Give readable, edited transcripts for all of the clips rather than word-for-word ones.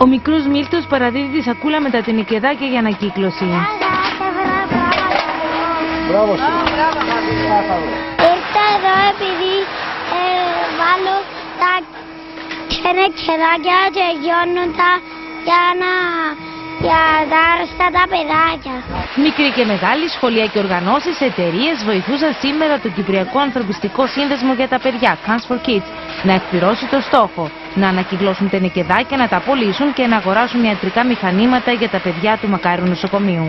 Ο μικρός Μίλτος παραδίδει τη σακούλα με τα τενεκεδάκια για ανακύκλωση. Μπράβο σου. Ήρθα εδώ επειδή βάλω τα τενεκεδάκια και γιώνουν τα για τα άρρωστα τα παιδάκια. Μικροί και μεγάλοι, σχολεία και οργανώσεις, εταιρείες βοηθούσαν σήμερα το Κυπριακό Ανθρωπιστικό Σύνδεσμο για τα παιδιά, Cans for Kids, να εκπληρώσει το στόχο, να ανακυκλώσουν τενεκεδάκια, να τα πωλήσουν και να αγοράσουν ιατρικά μηχανήματα για τα παιδιά του Μακάριου νοσοκομείου.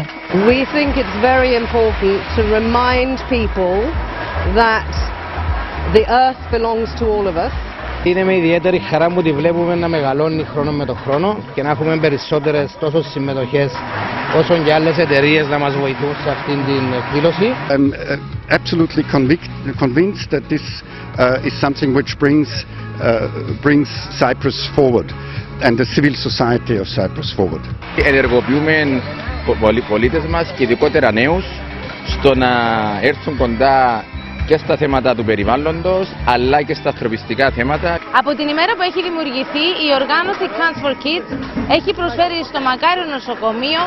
We think it's very important to remind people that the earth belongs to all of us. Είναι με ιδιαίτερη χαρά που τη βλέπουμε να μεγαλώνει χρόνο με το χρόνο και να έχουμε περισσότερες τόσο συμμετοχές όσο και άλλες εταιρείες να μας βοηθούν σε αυτήν την εκδήλωση. I'm absolutely convinced that this is something which brings Cyprus forward and the civil society of Cyprus forward. Ενεργοποιούμε πολίτες μας και ειδικότερα νέους στο να έρθουν κοντά και στα θέματα του περιβάλλοντος, αλλά και στα ανθρωπιστικά θέματα. Από την ημέρα που έχει δημιουργηθεί, η οργάνωση Cans for Kids έχει προσφέρει στο Μακάριο νοσοκομείο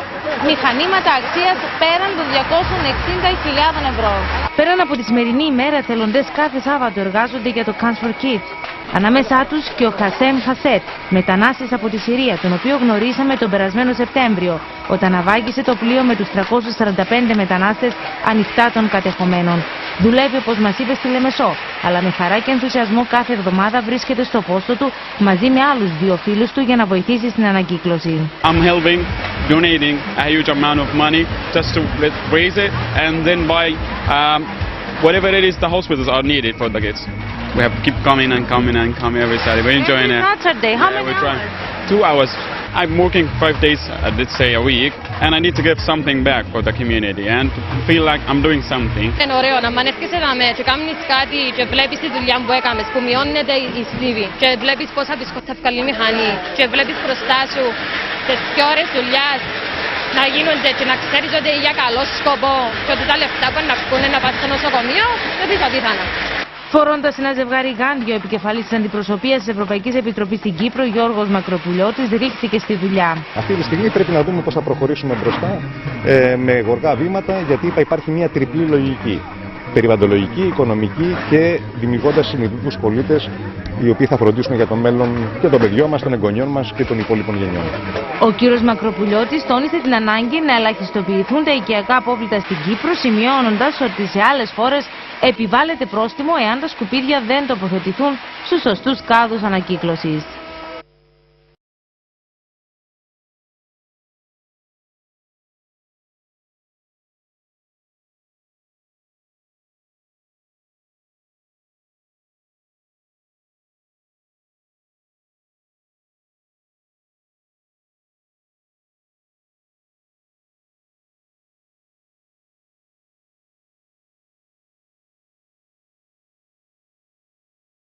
μηχανήματα αξίας πέραν των 260.000 ευρώ. Πέραν από τη σημερινή ημέρα, εθελοντές κάθε Σάββατο εργάζονται για το Cans for Kids. Ανάμεσά τους και ο Χασέμ Χασέτ, μετανάστης από τη Συρία, τον οποίο γνωρίσαμε τον περασμένο Σεπτέμβριο, όταν ναυάγησε το πλοίο με τους 345 μετανάστες ανοιχτά των κατεχομένων. Δουλεύει, όπως μας είπε, στη Λεμεσό, αλλά με χαρά και ενθουσιασμό κάθε εβδομάδα βρίσκεται στο πόστο του μαζί με άλλους 2 φίλους του για να βοηθήσει στην ανακύκλωση. I'm helping, donating a huge amount of money just to raise it and then buy whatever it is the hospitals are needed for the kids. We have to keep coming and coming and coming every Saturday. We're enjoying it. Saturday, how many hours? 2 hours. I'm working 5 days, let's say, a week, and I need to give something back for the community and feel like I'm doing something. Είναι ωραίο να μανεύκεσαι να με και κάνεις κάτι και βλέπεις τη δουλειά που έκαμες, που μειώνεται η στίβη και βλέπεις πόσα πισκότα βγάλει η μηχανή και βλέπεις μπροστά σου τις 2 ώρες δουλειάς να γίνονται και να ξέρεις ότι για καλό σκοπό και ότι τα λεφτά που να βγουν να πας στο νοσοκομείο δεν πεις απίθανα. Φορώντας ένα ζευγάρι γάντια, ο επικεφαλής της αντιπροσωπείας της Ευρωπαϊκής Επιτροπής στην Κύπρο, Γιώργος Μακροπουλιώτης, ρίχθηκε στη δουλειά. Αυτή τη στιγμή πρέπει να δούμε πώς θα προχωρήσουμε μπροστά με γοργά βήματα, γιατί θα υπάρχει μια τριπλή λογική. Περιβαλλοντολογική, οικονομική και δημιουργώντας συνειδητούς πολίτες, οι οποίοι θα φροντίσουν για το μέλλον και των παιδιών μας, των εγγονιών μας και των υπόλοιπων γενιών. Ο κύριος Μακροπουλιώτης τόνισε την ανάγκη να ελαχιστοποιηθούν τα οικιακά απόβλητα στην Κύπρο, σημειώνοντας ότι σε άλλες χώρες επιβάλλεται πρόστιμο εάν τα σκουπίδια δεν τοποθετηθούν στους σωστούς κάδους ανακύκλωσης.